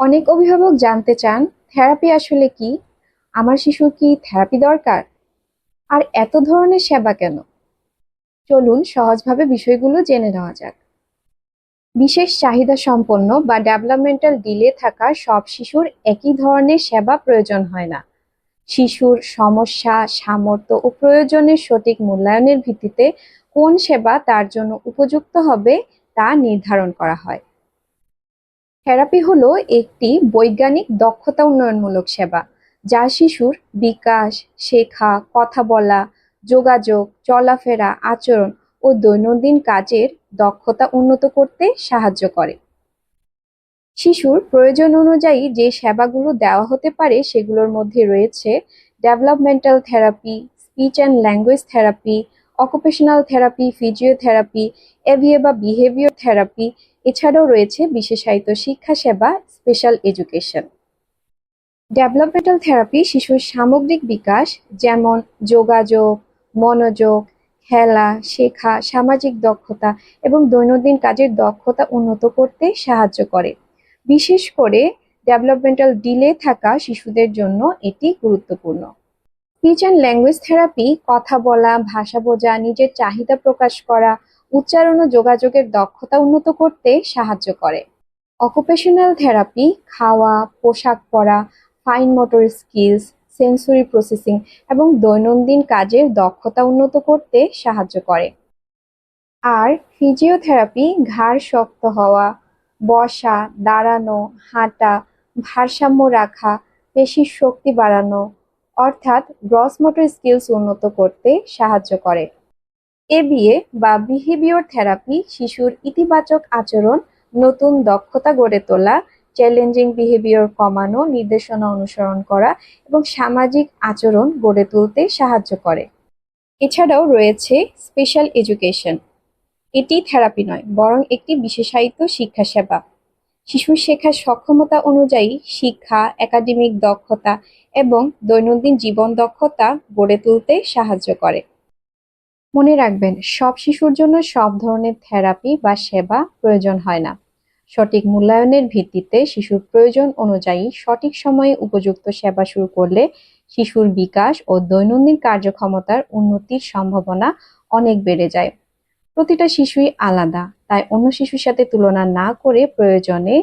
অনেক অভিভাবক জানতে চান থেরাপি আসলে কি, আমার শিশুর কি থেরাপি দরকার, আর এত ধরনের সেবা কেন। চলুন সহজভাবে বিষয়গুলো জেনে নেওয়া যাক। বিশেষ চাহিদা সম্পন্ন বা ডেভেলপমেন্টাল ডিলে থাকা সব শিশুর একই ধরনের সেবা প্রয়োজন হয় না। শিশুর সমস্যা, সামর্থ্য ও প্রয়োজনের সঠিক মূল্যায়নের ভিত্তিতে কোন সেবা তার জন্য উপযুক্ত হবে তা নির্ধারণ করা হয়। থেরাপি হলো একটি বৈজ্ঞানিক দক্ষতা উন্নয়নমূলক সেবা যা শিশুর বিকাশ, শেখা, কথা বলা, যোগাযোগ, চলাফেরা, আচরণ ও দৈনন্দিন কাজের দক্ষতা উন্নত করতে সাহায্য করে। শিশুর প্রয়োজন অনুযায়ী যে সেবাগুলো দেওয়া হতে পারে সেগুলোর মধ্যে রয়েছে developmental therapy, speech and language therapy, occupational therapy, physiotherapy, বা বিহেভিয়ার থেরাপি। এছাড়াও রয়েছে বিশেষায়িত শিক্ষা সেবা, স্পেশাল এডুকেশন। ডেভেলপমেন্টাল থেরাপি শিশুর সামগ্রিক বিকাশ যেমন যোগাযোগ, মনোযোগ, খেলা, শেখা, সামাজিক দক্ষতা এবং দৈনন্দিন কাজের দক্ষতা উন্নত করতে সাহায্য করে। বিশেষ করে ডেভেলপমেন্টাল ডিলে থাকা শিশুদের জন্য এটি গুরুত্বপূর্ণ। স্পিচ অ্যান্ড ল্যাঙ্গুয়েজ থেরাপি কথা বলা, ভাষা বোঝা, নিজের চাহিদা প্রকাশ করা, উচ্চারণ ও যোগাযোগের দক্ষতা উন্নত করতে সাহায্য করে। অকুপেশনাল থেরাপি খাওয়া, পোশাক পরা, fine motor skills, sensory processing এবং দৈনন্দিন কাজের দক্ষতা উন্নত করতে সাহায্য করে। আর ফিজিওথেরাপি ঘাড় শক্ত হওয়া, বসা, দাঁড়ানো, হাঁটা, ভারসাম্য রাখা, পেশির শক্তি বাড়ানো অর্থাৎ গ্রস মোটর স্কিলস উন্নত করতে সাহায্য করে। বা বিহেভিয়র থেরাপি শিশুর ইতিবাচক আচরণ, নতুন দক্ষতা গড়ে তোলা, চ্যালেঞ্জিং বিহেভিয়র কমানো, নির্দেশনা অনুসরণ করা এবং সামাজিক আচরণ গড়ে তুলতে সাহায্য করে। এছাড়াও রয়েছে স্পেশাল এডুকেশন। এটি থেরাপি নয়, বরং একটি বিশেষায়িত শিক্ষা সেবা। শিশুর শেখার সক্ষমতা অনুযায়ী শিক্ষা, একাডেমিক দক্ষতা এবং দৈনন্দিন জীবন দক্ষতা গড়ে তুলতে সাহায্য করে। মনে রাখবেন, সব শিশুর জন্য সব ধরনের থেরাপি বা সেবা প্রয়োজন হয় না। সঠিক মূল্যায়নের ভিত্তিতে শিশুর প্রয়োজন অনুযায়ী সঠিক সময়ে উপযুক্ত সেবা শুরু করলে শিশুর বিকাশ ও দৈনন্দিন কার্যক্ষমতার উন্নতির সম্ভাবনা অনেক বেড়ে যায়। প্রতিটা শিশুই আলাদা, তাই অন্য শিশুর সাথে তুলনা না করে প্রয়োজনে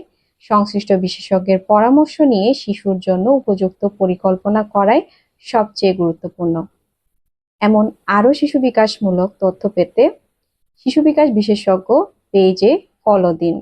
সংশ্লিষ্ট বিশেষজ্ঞের পরামর্শ নিয়ে শিশুর জন্য উপযুক্ত পরিকল্পনা করাই সবচেয়ে গুরুত্বপূর্ণ। এমন আরও শিশু বিকাশমূলক তথ্য পেতে শিশু বিকাশ বিশেষজ্ঞ পেজে ফলো দিন।